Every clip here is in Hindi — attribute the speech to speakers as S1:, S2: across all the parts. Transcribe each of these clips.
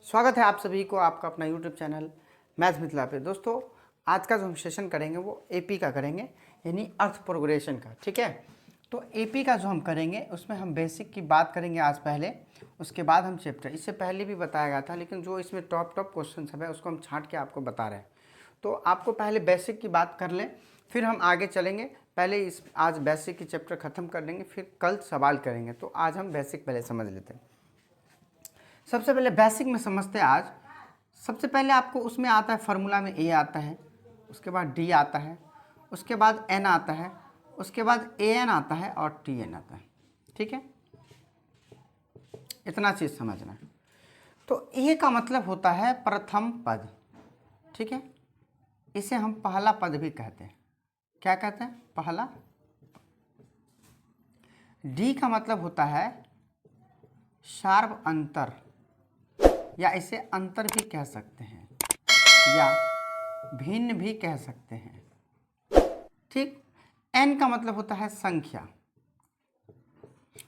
S1: स्वागत है आप सभी को आपका अपना यूट्यूब चैनल मैथ मिथिला पे। दोस्तों आज का जो हम सेशन करेंगे वो एपी का करेंगे, यानी अर्थ प्रोग्रेशन का। ठीक है, तो एपी का जो हम करेंगे उसमें हम बेसिक की बात करेंगे आज पहले, उसके बाद हम चैप्टर। इससे पहले भी बताया गया था, लेकिन जो इसमें टॉप क्वेश्चन सब है उसको हम छांट के आपको बता रहे हैं। तो आपको पहले बेसिक की बात कर लें, फिर हम आगे चलेंगे। पहले इस आज बेसिक की चैप्टर ख़त्म कर लेंगे, फिर कल सवाल करेंगे। तो आज हम बेसिक पहले समझ लेते हैं। सबसे पहले बेसिक में समझते हैं आज। सबसे पहले आपको उसमें आता है, फार्मूला में ए आता है, उसके बाद डी आता है, उसके बाद एन आता है, उसके बाद ए एन आता है और टी एन आता है। ठीक है, इतना चीज़ समझना है। तो ए का मतलब होता है प्रथम पद। ठीक है, इसे हम पहला पद भी कहते हैं। क्या कहते हैं? पहला। डी का मतलब होता है सार्व अंतर, या इसे अंतर भी कह सकते हैं या भिन्न भी कह सकते हैं। ठीक। एन का मतलब होता है संख्या।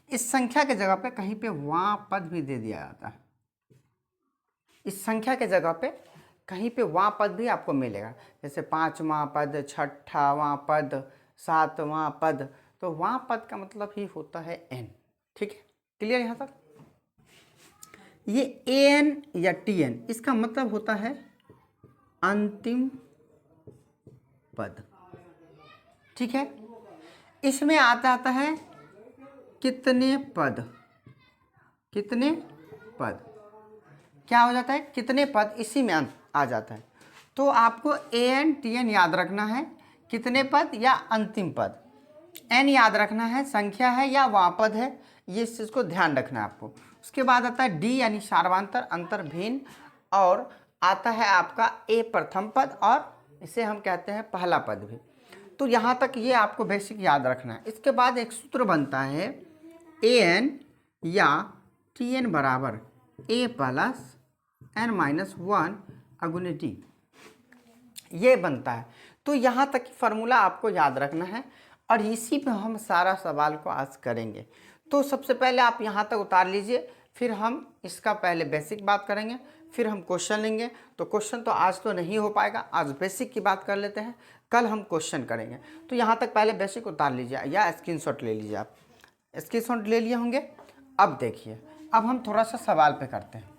S1: इस संख्या के जगह पे कहीं पे वां पद भी दे दिया जाता है। इस संख्या के जगह पे कहीं पे वां पद भी आपको मिलेगा, जैसे पांचवां पद, छठावां पद, सातवां पद। तो वां पद का मतलब ही होता है एन। ठीक है, क्लियर यहाँ तक? ये ए एन या टी एन, इसका मतलब होता है अंतिम पद। ठीक है, इसमें आता है कितने पद, कितने पद, क्या हो जाता है? कितने पद, इसी में आ जाता है। तो आपको ए एन टी एन याद रखना है, कितने पद या अंतिम पद। एन याद रखना है संख्या है या वापद है, ये इस चीज़ को ध्यान रखना है आपको। उसके बाद आता है डी यानी सार्वांतर, अंतर, भिन्न, और आता है आपका ए प्रथम पद, और इसे हम कहते हैं पहला पद भी। तो यहाँ तक ये आपको बेसिक याद रखना है। इसके बाद एक सूत्र बनता है ए एन या टी एन बराबर A plus N minus one अगुने टी, ये बनता है। तो यहाँ तक की फार्मूला आपको याद रखना है, और इसी पे हम सारा सवाल को आज करेंगे। तो सबसे पहले आप यहाँ तक उतार लीजिए, फिर हम इसका पहले बेसिक बात करेंगे, फिर हम क्वेश्चन लेंगे। तो क्वेश्चन तो आज तो नहीं हो पाएगा, आज बेसिक की बात कर लेते हैं, कल हम क्वेश्चन करेंगे। तो यहाँ तक पहले बेसिक उतार लीजिए या स्क्रीनशॉट ले लीजिए। आप स्क्रीनशॉट ले लिए होंगे। अब देखिए, अब हम थोड़ा सा सवाल पे करते हैं।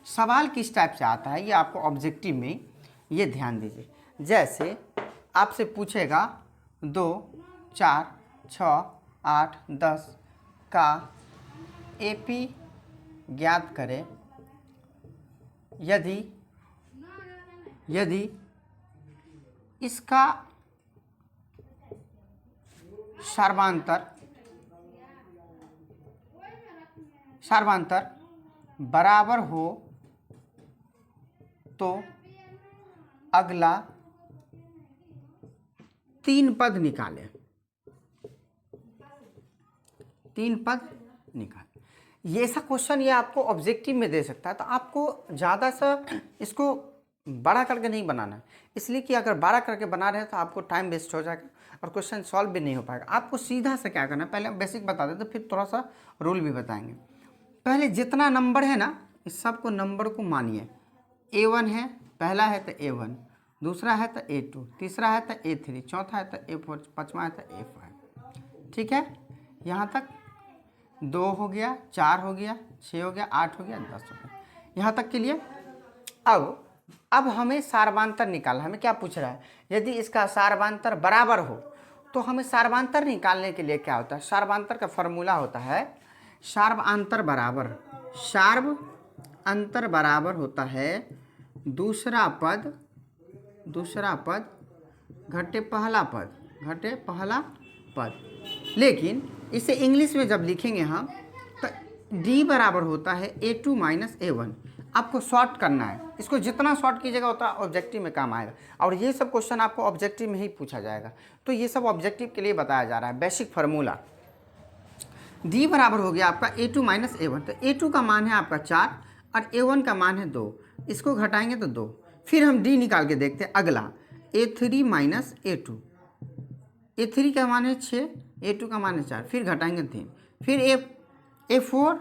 S1: सवाल किस टाइप से आता है ये आपको ऑब्जेक्टिव में, ये ध्यान दीजिए। जैसे आपसे पूछेगा 2, 4, 6, 8, 10 का एपी ज्ञात करें यदि इसका सार्वांतर बराबर हो तो अगला 3 पद निकालें। 3 पद निकाल, ये ऐसा क्वेश्चन ये आपको ऑब्जेक्टिव में दे सकता है। तो आपको ज़्यादा सा इसको बड़ा करके नहीं बनाना है, इसलिए कि अगर बड़ा करके बना रहे हैं तो आपको टाइम वेस्ट हो जाएगा और क्वेश्चन सॉल्व भी नहीं हो पाएगा। आपको सीधा से क्या करना है, पहले बेसिक बता देते फिर थोड़ा सा रूल भी बताएंगे। पहले जितना नंबर है ना, इस सब को नंबर को मानिए। A1 है, पहला है तो A1, दूसरा है तो A2, तीसरा है तो A3, चौथा है तो A4, पाँचवा है तो A5। ठीक है, यहाँ तक 2 हो गया, 4 हो गया, 6 हो गया, 8 हो गया, 10 हो गया, यहाँ तक के लिए। अब हमें सार्वांतर निकालना। हमें क्या पूछ रहा है? यदि इसका सार्वांतर बराबर हो, तो हमें सार्वांतर निकालने के लिए क्या होता है? सार्वांतर का फॉर्मूला होता है सार्वांतर बराबर होता है दूसरा पद घटे पहला पद। लेकिन इसे इंग्लिश में जब लिखेंगे हम, तो डी बराबर होता है A2 माइनस A1। आपको शॉर्ट करना है, इसको जितना शॉर्ट कीजिएगा उतना ऑब्जेक्टिव में काम आएगा, और ये सब क्वेश्चन आपको ऑब्जेक्टिव में ही पूछा जाएगा। तो ये सब ऑब्जेक्टिव के लिए बताया जा रहा है। बेसिक फार्मूला डी बराबर हो गया आपका A2 माइनस A1। तो A2 का मान है आपका 4 और A1 का मान है 2, इसको घटाएंगे तो 2। फिर हम डी निकाल के देखते हैं। अगला A3 माइनस A2, A3 का मान है 6, A2 का मान है 4, फिर घटाएंगे 3, फिर A4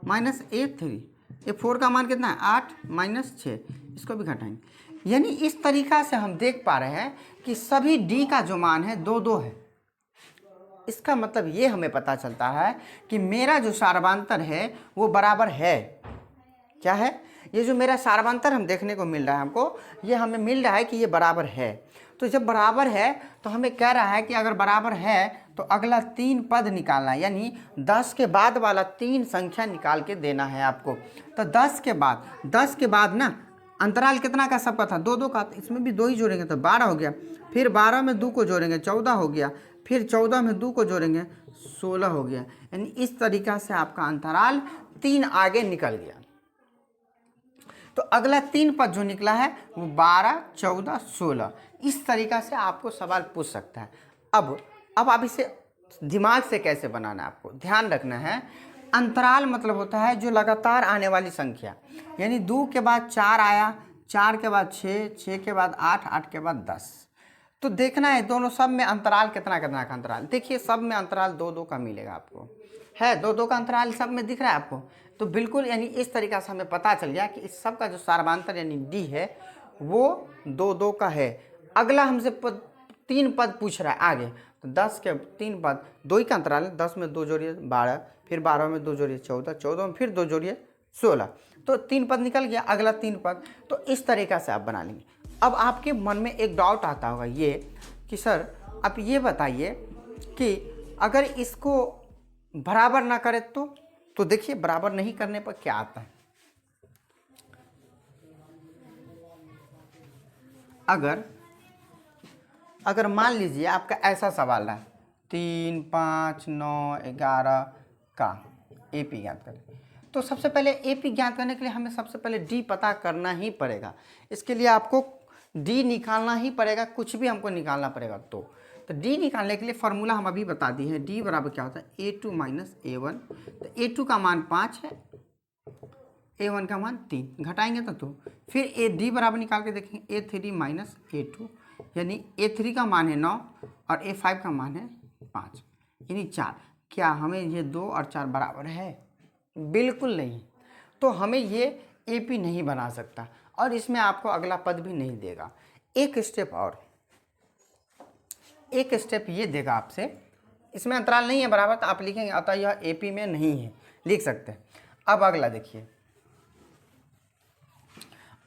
S1: माइनस A3, ये 4 का मान कितना है 8 माइनस 6, इसको भी घटाएंगे। यानी इस तरीका से हम देख पा रहे हैं कि सभी डी का जो मान है 2 2 है। इसका मतलब ये हमें पता चलता है कि मेरा जो सार्वधातुक है वो बराबर है, क्या है, ये जो मेरा सार्वधातुक हम देखने को मिल रहा है हमको, ये हमें मिल रहा है कि ये बराबर है। तो जब बराबर है तो हमें कह रहा है कि अगर बराबर है तो अगला 3 पद निकालना है, यानी 10 के बाद वाला 3 संख्या निकाल के देना है आपको। तो 10 के बाद ना अंतराल कितना का सबका था 2 2 का, तो इसमें भी 2 ही जोड़ेंगे तो 12 हो गया। फिर 12 में 2 को जोड़ेंगे 14 हो गया। फिर 14 में 2 को जोड़ेंगे 16 हो गया। यानी इस तरीका से आपका अंतराल 3 आगे निकल गया। तो अगला 3 पद जो निकला है वो 12 14 16, इस तरीका से आपको सवाल पूछ सकता है। अब आप इसे दिमाग से कैसे बनाना है आपको ध्यान रखना है। अंतराल मतलब होता है जो लगातार आने वाली संख्या, यानी 2 के बाद 4 आया, 4 के बाद 6, 6 के बाद 8, 8 के बाद 10। तो देखना है दोनों सब में अंतराल कितना कितना का अंतराल। देखिए सब में अंतराल 2 2 का मिलेगा आपको, है 2 2 का अंतराल सब में दिख रहा है आपको। तो बिल्कुल यानी इस तरीका से हमें पता चल गया कि इस सब का जो सार्वधातुक यानी डी है वो 2 2 का है। अगला हमसे 3 पद पूछ रहा है आगे, तो 10 के 3 पद 2 ही का अंतराल है। 10 में 2 जोड़िए 12, फिर 12 में 2 जोड़िए 14, 14 में फिर 2 जोड़िए 16, तो 3 पद निकल गया। अगला 3 पद, तो इस तरीका से आप बना लेंगे। अब आपके मन में एक डाउट आता होगा ये कि सर आप ये बताइए कि अगर इसको बराबर ना करें तो देखिए बराबर नहीं करने पर क्या आता है। अगर मान लीजिए आपका ऐसा सवाल है 3 5 9 11 का एपी ज्ञात करें, तो सबसे पहले एपी ज्ञात करने के लिए हमें सबसे पहले डी पता करना ही पड़ेगा। इसके लिए आपको डी निकालना ही पड़ेगा, कुछ भी हमको निकालना पड़ेगा। तो डी निकालने के लिए फॉर्मूला हम अभी बता दिए हैं। डी बराबर क्या होता है A2 माइनस A1। तो A2 का मान 5 है, A1 का मान 3, घटाएंगे तो फिर ए डी बराबर निकाल के देखेंगे A3 माइनस A2, यानी A3 का मान है 9 और A5 का मान है 5, यानी 4। क्या हमें ये 2 और 4 बराबर है? बिल्कुल नहीं। तो हमें ये AP नहीं बना सकता और इसमें आपको अगला पद भी नहीं देगा। एक स्टेप ये देगा आपसे, इसमें अंतराल नहीं है बराबर, तो आप लिखेंगे अतः यह AP में नहीं है, लिख सकते हैं। अब अगला देखिए,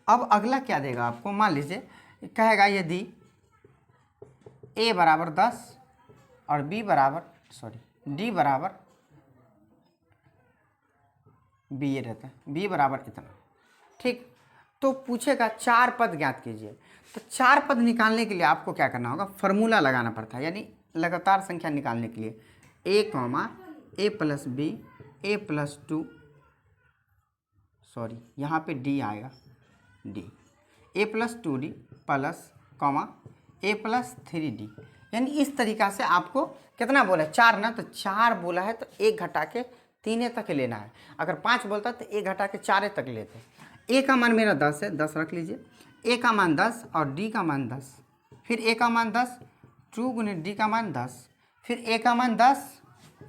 S1: अब अगला क्या देगा आपको, मान लीजिए कहेगा यदि A बराबर 10 और डी बराबर B ये रहता है, B बराबर इतना, ठीक। तो पूछेगा 4 पद ज्ञात कीजिए। तो 4 पद निकालने के लिए आपको क्या करना होगा, फार्मूला लगाना पड़ता है। यानी लगातार संख्या निकालने के लिए A plus B A plus 2, sorry यहाँ पे D आएगा, D A plus 2D plus A plus 3D। यानी इस तरीक़ा से आपको कितना बोला 4 ना, तो 4 बोला है तो 1 घटा के 3 तक लेना है। अगर 5 बोलता तो 1 घटा के 4 तक लेते। ए का मान मेरा 10 है, 10 रख लीजिए। ए का मान 10 और डी का मान 10, फिर ए का मान 10, 2 गुने डी का मान 10, फिर ए का मान 10,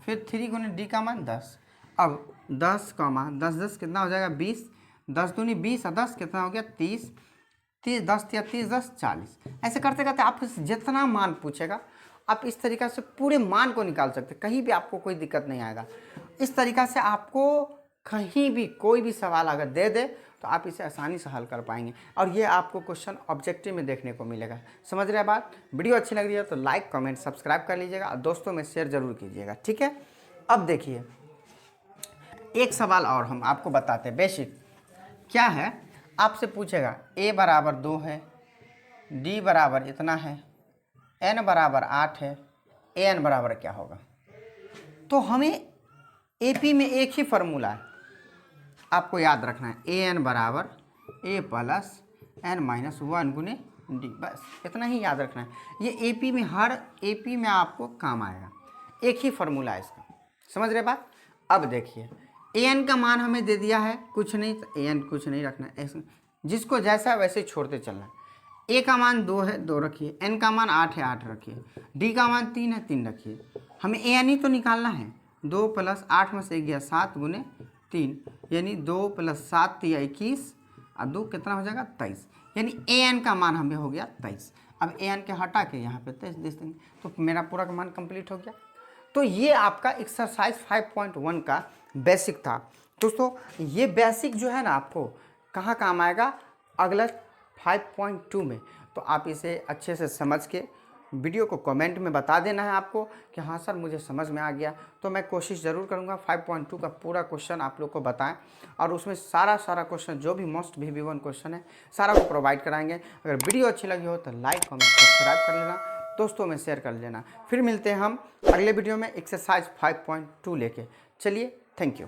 S1: फिर 3 गुने डी का मान 10। अब 10 का मान 10 10 कितना हो जाएगा 20, 10 दूनी 20 और 10 कितना हो गया 30, 10 या 30 10 40। ऐसे करते करते आपको जितना मान पूछेगा आप इस तरीक़ा से पूरे मान को निकाल सकते, कहीं भी आपको कोई दिक्कत नहीं आएगा। इस तरीक़ा से आपको कहीं भी कोई भी सवाल अगर दे दे तो आप इसे आसानी से हल कर पाएंगे और ये आपको क्वेश्चन ऑब्जेक्टिव में देखने को मिलेगा। समझ रहे हैं बात? वीडियो अच्छी लग रही है तो लाइक कमेंट सब्सक्राइब कर लीजिएगा और दोस्तों में शेयर ज़रूर कीजिएगा, ठीक है। अब देखिए एक सवाल और हम आपको बताते हैं, बेसिक क्या है, आपसे पूछेगा A बराबर 2 है, D बराबर इतना है, N बराबर 8 है, AN बराबर क्या होगा। तो हमें AP में एक ही फार्मूला है, आपको याद रखना है AN बराबर A प्लस N माइनस 1 गुने D, बस इतना ही याद रखना है। ये AP में हर AP में आपको काम आएगा, एक ही फार्मूला है इसका। समझ रहे बात? अब देखिए AN का मान हमें दे दिया है कुछ नहीं, तो AN कुछ नहीं रखना है, ऐसे जिसको जैसा वैसे छोड़ते चलना है। A का मान 2 है 2 रखिए, N का मान 8 है 8 रखिए, D का मान 3 है 3 रखिए। हमें AN ही तो निकालना है। 2 प्लस 8 में से गया 7 गुने 3 यानी 2 + 7 या 21 और 2 कितना हो जाएगा 23, यानी ए एन का मान हमें हो गया 23। अब ए एन के हटा के यहाँ पे 23 दे देंगे तो मेरा पूरा का मान कंप्लीट हो गया। तो ये आपका एक्सरसाइज 5.1 का बेसिक था। दोस्तों ये बेसिक जो है ना आपको कहाँ काम आएगा, अगला 5.2 में। तो आप इसे अच्छे से समझ के वीडियो को कमेंट में बता देना है आपको कि हाँ सर मुझे समझ में आ गया। तो मैं कोशिश ज़रूर करूँगा 5.2 का पूरा क्वेश्चन आप लोग को बताएं और उसमें सारा क्वेश्चन जो भी मोस्ट VB1 क्वेश्चन है सारा को प्रोवाइड कराएंगे। अगर वीडियो अच्छी लगी हो तो लाइक कमेंट सब्सक्राइब कर लेना, दोस्तों में शेयर कर लेना। फिर मिलते हैं हम अगले वीडियो में एक्सरसाइज 5.2 लेके। चलिए, थैंक यू।